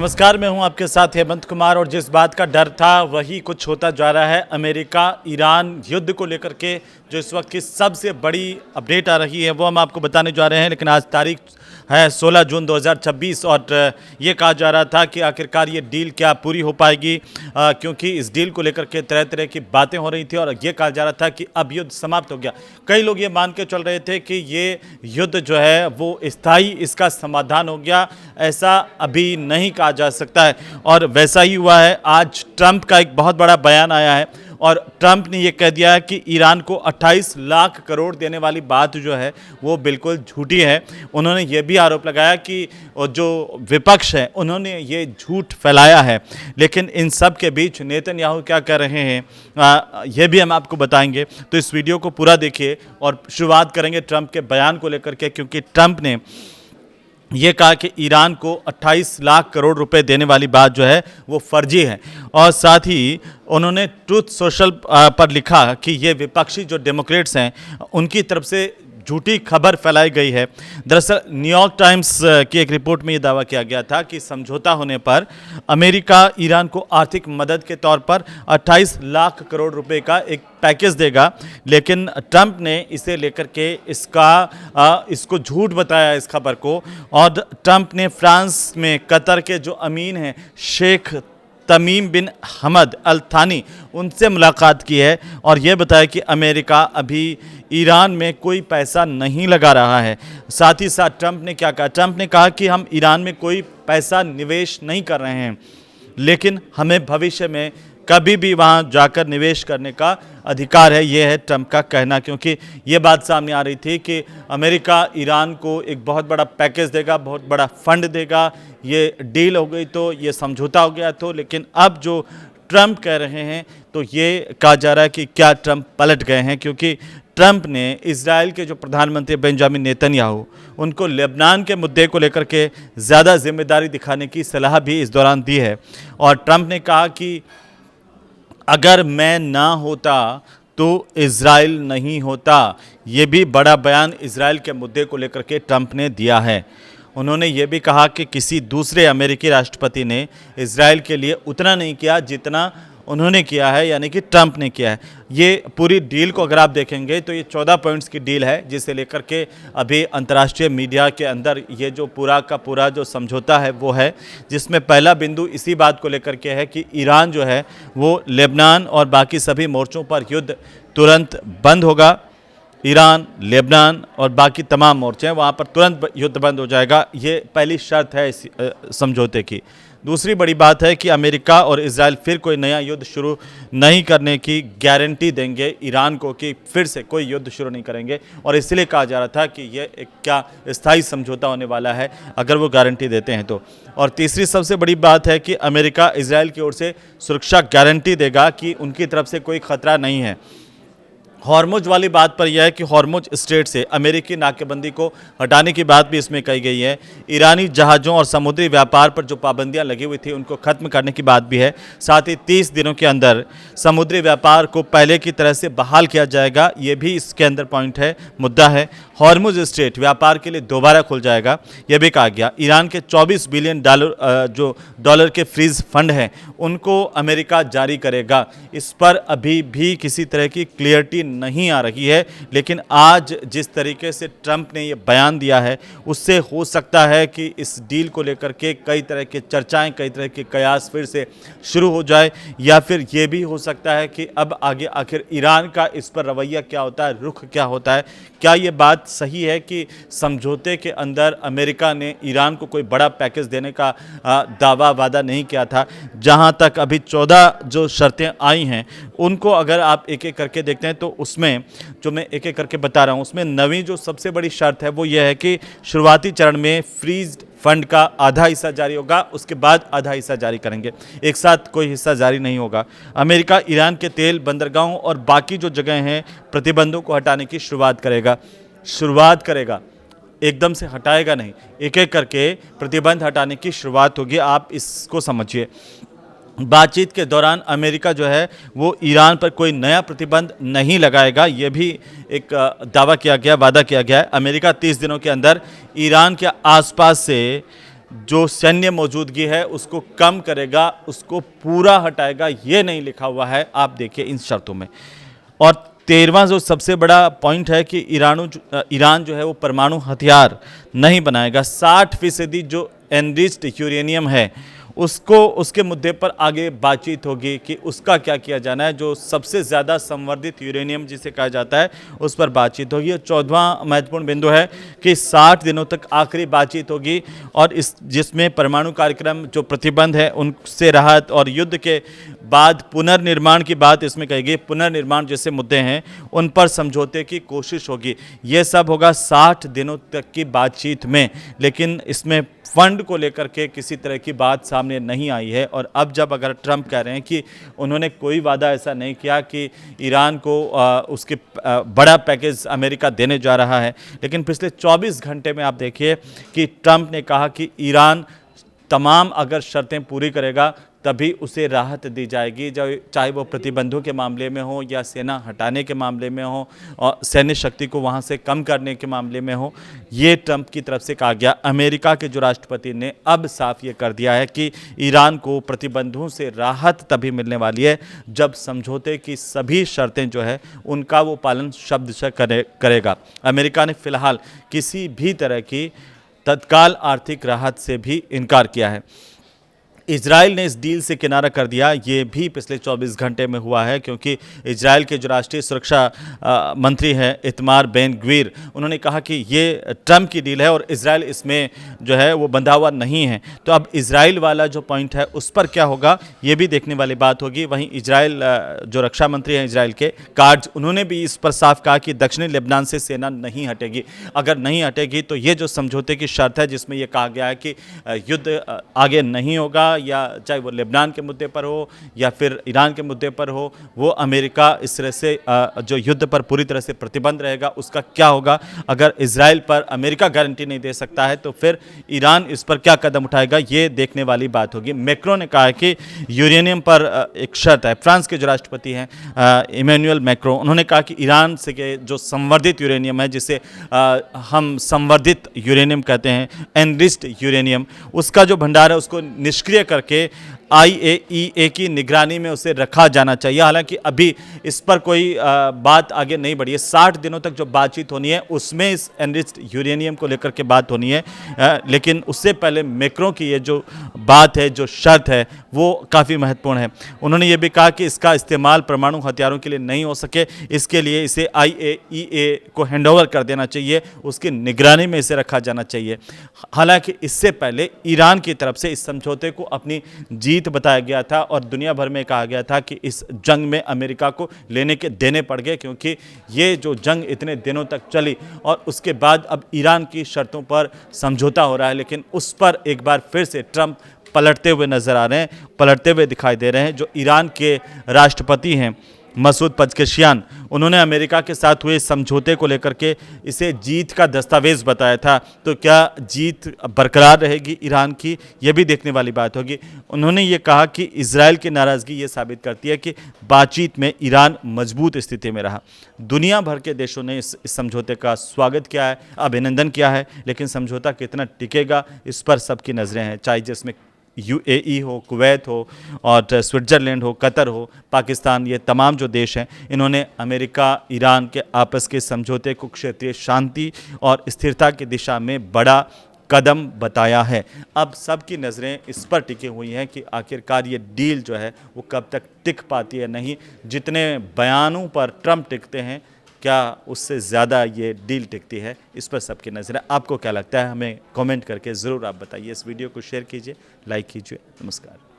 नमस्कार, मैं हूं आपके साथ हेमंत कुमार और जिस बात का डर था वही कुछ होता जा रहा है। अमेरिका ईरान युद्ध को लेकर के जो इस वक्त की सबसे बड़ी अपडेट आ रही है वो हम आपको बताने जा रहे हैं। लेकिन आज तारीख है 16 जून 2026 और ये कहा जा रहा था कि आखिरकार ये डील क्या पूरी हो पाएगी, क्योंकि इस डील को लेकर के तरह तरह की बातें हो रही थी और ये कहा जा रहा था कि अब युद्ध समाप्त हो गया। कई लोग ये मान के चल रहे थे कि ये युद्ध जो है वो स्थायी, इसका समाधान हो गया। ऐसा अभी नहीं कहा जा सकता है और वैसा ही हुआ है। आज ट्रंप का एक बहुत बड़ा बयान आया है और ट्रंप ने ये कह दिया है कि ईरान को 28 लाख करोड़ देने वाली बात जो है वो बिल्कुल झूठी है। उन्होंने ये भी आरोप लगाया कि जो विपक्ष है उन्होंने ये झूठ फैलाया है। लेकिन इन सब के बीच नेतन्याहू क्या कर रहे हैं ये भी हम आपको बताएंगे। तो इस वीडियो को पूरा देखिए और शुरुआत करेंगे ट्रंप के बयान को लेकर के, क्योंकि ट्रंप ने ये कहा कि ईरान को 28 लाख करोड़ रुपए देने वाली बात जो है वो फर्जी है। और साथ ही उन्होंने ट्रूथ सोशल पर लिखा कि ये विपक्षी जो डेमोक्रेट्स हैं उनकी तरफ से झूठी खबर फैलाई गई है। दरअसल न्यूयॉर्क टाइम्स की एक रिपोर्ट में ये दावा किया गया था कि समझौता होने पर अमेरिका ईरान को आर्थिक मदद के तौर पर 28 लाख करोड़ रुपए का एक पैकेज देगा। लेकिन ट्रंप ने इसे लेकर के इसको झूठ बताया इस खबर को। और ट्रंप ने फ्रांस में कतर के जो अमीन हैं शेख तमीम बिन हमद अल थानी उनसे मुलाकात की है और यह बताया कि अमेरिका अभी ईरान में कोई पैसा नहीं लगा रहा है। साथ ही साथ ट्रंप ने क्या कहा? ट्रंप ने कहा कि हम ईरान में कोई पैसा निवेश नहीं कर रहे हैं, लेकिन हमें भविष्य में कभी भी वहां जाकर निवेश करने का अधिकार है। यह है ट्रंप का कहना, क्योंकि ये बात सामने आ रही थी कि अमेरिका ईरान को एक बहुत बड़ा पैकेज देगा, बहुत बड़ा फंड देगा। ये डील हो गई तो ये समझौता हो गया तो, लेकिन अब जो ट्रंप कह रहे हैं तो ये कहा जा रहा है कि क्या ट्रंप पलट गए हैं, क्योंकि ट्रंप ने इजराइल के जो प्रधानमंत्री बेंजामिन नेतन्याहू उनको लेबनान के मुद्दे को लेकर के ज़्यादा जिम्मेदारी दिखाने की सलाह भी इस दौरान दी है। और ट्रंप ने कहा कि अगर मैं ना होता तो इजराइल नहीं होता। ये भी बड़ा बयान इजराइल के मुद्दे को लेकर के ट्रंप ने दिया है। उन्होंने ये भी कहा कि किसी दूसरे अमेरिकी राष्ट्रपति ने इजराइल के लिए उतना नहीं किया जितना उन्होंने किया है, यानी कि ट्रंप ने किया है। ये पूरी डील को अगर आप देखेंगे तो ये 14 पॉइंट्स की डील है, जिसे लेकर के अभी अंतर्राष्ट्रीय मीडिया के अंदर ये जो पूरा का पूरा जो समझौता है वो है, जिसमें पहला बिंदु इसी बात को लेकर के है कि ईरान जो है वो लेबनान और बाकी सभी मोर्चों पर युद्ध तुरंत बंद होगा। ईरान, लेबनान और बाकी तमाम मोर्चे हैं वहाँ पर तुरंत युद्ध बंद हो जाएगा। ये पहली शर्त है इस समझौते की। दूसरी बड़ी बात है कि अमेरिका और इजराइल फिर कोई नया युद्ध शुरू नहीं करने की गारंटी देंगे ईरान को कि फिर से कोई युद्ध शुरू नहीं करेंगे, और इसलिए कहा जा रहा था कि यह एक क्या स्थायी समझौता होने वाला है अगर वो गारंटी देते हैं तो। और तीसरी सबसे बड़ी बात है कि अमेरिका इजराइल की ओर से सुरक्षा गारंटी देगा कि उनकी तरफ से कोई खतरा नहीं है। हॉर्मुज वाली बात पर यह है कि हॉर्मुज स्ट्रेट से अमेरिकी नाकेबंदी को हटाने की बात भी इसमें कही गई है। ईरानी जहाज़ों और समुद्री व्यापार पर जो पाबंदियां लगी हुई थी उनको खत्म करने की बात भी है। साथ ही 30 दिनों के अंदर समुद्री व्यापार को पहले की तरह से बहाल किया जाएगा। ये भी इसके अंदर पॉइंट है, मुद्दा है। हॉर्मुज स्ट्रेट व्यापार के लिए दोबारा खुल जाएगा, यह भी कहा गया। ईरान के 24 बिलियन डॉलर के फ्रीज फंड हैं उनको अमेरिका जारी करेगा। इस पर अभी भी किसी तरह की क्लियरिटी नहीं आ रही है, लेकिन आज जिस तरीके से ट्रंप ने ये बयान दिया है उससे हो सकता है कि इस डील को लेकर के कई तरह के चर्चाएं, कई तरह के कयास फिर से शुरू हो जाए, या फिर ये भी हो सकता है कि अब आगे आखिर ईरान का इस पर रवैया क्या होता है, रुख क्या होता है। क्या ये बात सही है कि समझौते के अंदर अमेरिका ने ईरान को कोई बड़ा पैकेज देने का दावा वादा नहीं किया था? जहां तक अभी 14 जो शर्तें आई हैं उनको अगर आप एक एक करके देखते हैं तो उसमें जो मैं एक एक करके बता रहा हूं उसमें नवीं जो सबसे बड़ी शर्त है वो यह है कि शुरुआती चरण में फ्रीज फंड का आधा हिस्सा जारी होगा, उसके बाद आधा हिस्सा जारी करेंगे, एक साथ कोई हिस्सा जारी नहीं होगा। अमेरिका ईरान के तेल बंदरगाहों और बाकी जो जगह हैं प्रतिबंधों को हटाने की शुरुआत करेगा, एकदम से हटाएगा नहीं, एक एक करके प्रतिबंध हटाने की शुरुआत होगी। आप इसको समझिए। बातचीत के दौरान अमेरिका जो है वो ईरान पर कोई नया प्रतिबंध नहीं लगाएगा, ये भी एक वादा किया गया है। अमेरिका 30 दिनों के अंदर ईरान के आसपास से जो सैन्य मौजूदगी है उसको कम करेगा, उसको पूरा हटाएगा, ये नहीं लिखा हुआ है। आप देखिए इन शर्तों में। और 13वां जो सबसे बड़ा पॉइंट है कि ईरान जो है वो परमाणु हथियार नहीं बनाएगा। 60% जो एनरिच्ड यूरेनियम है उसको, उसके मुद्दे पर आगे बातचीत होगी कि उसका क्या किया जाना है। जो सबसे ज़्यादा संवर्धित यूरेनियम जिसे कहा जाता है उस पर बातचीत होगी। और 14वां महत्वपूर्ण बिंदु है कि 60 दिनों तक आखिरी बातचीत होगी और जिसमें परमाणु कार्यक्रम जो प्रतिबंध है उनसे राहत और युद्ध के बाद पुनर्निर्माण की बात इसमें कहेगी। पुनर्निर्माण जैसे मुद्दे हैं उन पर समझौते की कोशिश होगी। ये सब होगा 60 दिनों तक की बातचीत में, लेकिन इसमें फंड को लेकर के किसी तरह की बात सामने नहीं आई है। और अब जब अगर ट्रंप कह रहे हैं कि उन्होंने कोई वादा ऐसा नहीं किया कि ईरान को उसके बड़ा पैकेज अमेरिका देने जा रहा है, लेकिन पिछले 24 घंटे में आप देखिए कि ट्रंप ने कहा कि ईरान तमाम अगर शर्तें पूरी करेगा तभी उसे राहत दी जाएगी, चाहे वो प्रतिबंधों के मामले में हो या सेना हटाने के मामले में हो और सैन्य शक्ति को वहाँ से कम करने के मामले में हो। ये ट्रंप की तरफ से कहा गया। अमेरिका के जो राष्ट्रपति ने अब साफ ये कर दिया है कि ईरान को प्रतिबंधों से राहत तभी मिलने वाली है जब समझौते की सभी शर्तें जो है उनका वो पालन शब्द से करेगा। अमेरिका ने फिलहाल किसी भी तरह की तत्काल आर्थिक राहत से भी इनकार किया है। इजराइल ने इस डील से किनारा कर दिया, ये भी पिछले 24 घंटे में हुआ है, क्योंकि इजराइल के जो राष्ट्रीय सुरक्षा मंत्री हैं इतमार बेन ग्वीर, उन्होंने कहा कि ये ट्रंप की डील है और इजराइल इसमें जो है वो बंधा हुआ नहीं है। तो अब इजराइल वाला जो पॉइंट है उस पर क्या होगा ये भी देखने वाली बात होगी। वहीं इजराइल जो रक्षा मंत्री हैं इजराइल के कार्ड्स, उन्होंने भी इस पर साफ कहा कि दक्षिणी लेबनान से सेना नहीं हटेगी। अगर नहीं हटेगी तो ये जो समझौते की शर्त है जिसमें यह कहा गया है कि युद्ध आगे नहीं होगा, या चाहे वो लेबनान के मुद्दे पर हो या फिर ईरान के मुद्दे पर हो, वो अमेरिका इस तरह से जो युद्ध पर पूरी तरह से प्रतिबंध रहेगा। उसका क्या होगा अगर इजराइल पर अमेरिका गारंटी नहीं दे सकता है तो फिर ईरान इस पर क्या कदम उठाएगा, ये देखने वाली बात होगी। मैक्रो ने कहा है कि यूरेनियम पर एक शर्त है। फ्रांस के जो राष्ट्रपति हैं इमैनुअल मैक्रो, उन्होंने कहा कि ईरान से जो संवर्धित यूरेनियम है, जिसे हम संवर्धित यूरेनियम कहते हैं, एनरिच्ड यूरेनियम, उसका जो भंडार है उसको निष्क्रिय करके IAEA की निगरानी में उसे रखा जाना चाहिए। हालांकि अभी इस पर कोई बात आगे नहीं बढ़ी है। 60 दिनों तक जो बातचीत होनी है उसमें इस एनरिच्ड यूरेनियम को लेकर के बात होनी है, लेकिन उससे पहले मैक्रों की ये जो बात है, जो शर्त है, वो काफ़ी महत्वपूर्ण है। उन्होंने ये भी कहा कि इसका इस्तेमाल परमाणु हथियारों के लिए नहीं हो सके, इसके लिए इसे IAEA को हैंडओवर कर देना चाहिए, उसकी निगरानी में इसे रखा जाना चाहिए। हालांकि इससे पहले ईरान की तरफ से इस समझौते को अपनी जीत बताया गया था और दुनिया भर में कहा गया था कि इस जंग में अमेरिका को लेने के देने पड़ गए, क्योंकि ये जो जंग इतने दिनों तक चली और उसके बाद अब ईरान की शर्तों पर समझौता हो रहा है। लेकिन उस पर एक बार फिर से ट्रंप पलटते हुए नजर आ रहे हैं, पलटते हुए दिखाई दे रहे हैं। जो ईरान के राष्ट्रपति हैं मसूद पज़ेश्कियान, उन्होंने अमेरिका के साथ हुए समझौते को लेकर के इसे जीत का दस्तावेज बताया था। तो क्या जीत बरकरार रहेगी ईरान की, यह भी देखने वाली बात होगी। उन्होंने ये कहा कि इजराइल की नाराज़गी ये साबित करती है कि बातचीत में ईरान मजबूत स्थिति में रहा। दुनिया भर के देशों ने इस समझौते का स्वागत किया है, अभिनंदन किया है, लेकिन समझौता कितना टिकेगा इस पर सबकी नज़रें हैं। चाहे जिसमें UAE हो, कुवैत हो और स्विट्ज़रलैंड हो, कतर हो, पाकिस्तान, ये तमाम जो देश हैं, इन्होंने अमेरिका ईरान के आपस के समझौते को क्षेत्रीय शांति और स्थिरता की दिशा में बड़ा कदम बताया है। अब सबकी नज़रें इस पर टिकी हुई हैं कि आखिरकार ये डील जो है वो कब तक टिक पाती है नहीं। जितने बयानों पर ट्रंप टिकते हैं, क्या उससे ज़्यादा ये डील टिकती है, इस पर सबकी नज़र है। आपको क्या लगता है, हमें कमेंट करके ज़रूर आप बताइए। इस वीडियो को शेयर कीजिए, लाइक कीजिए। नमस्कार।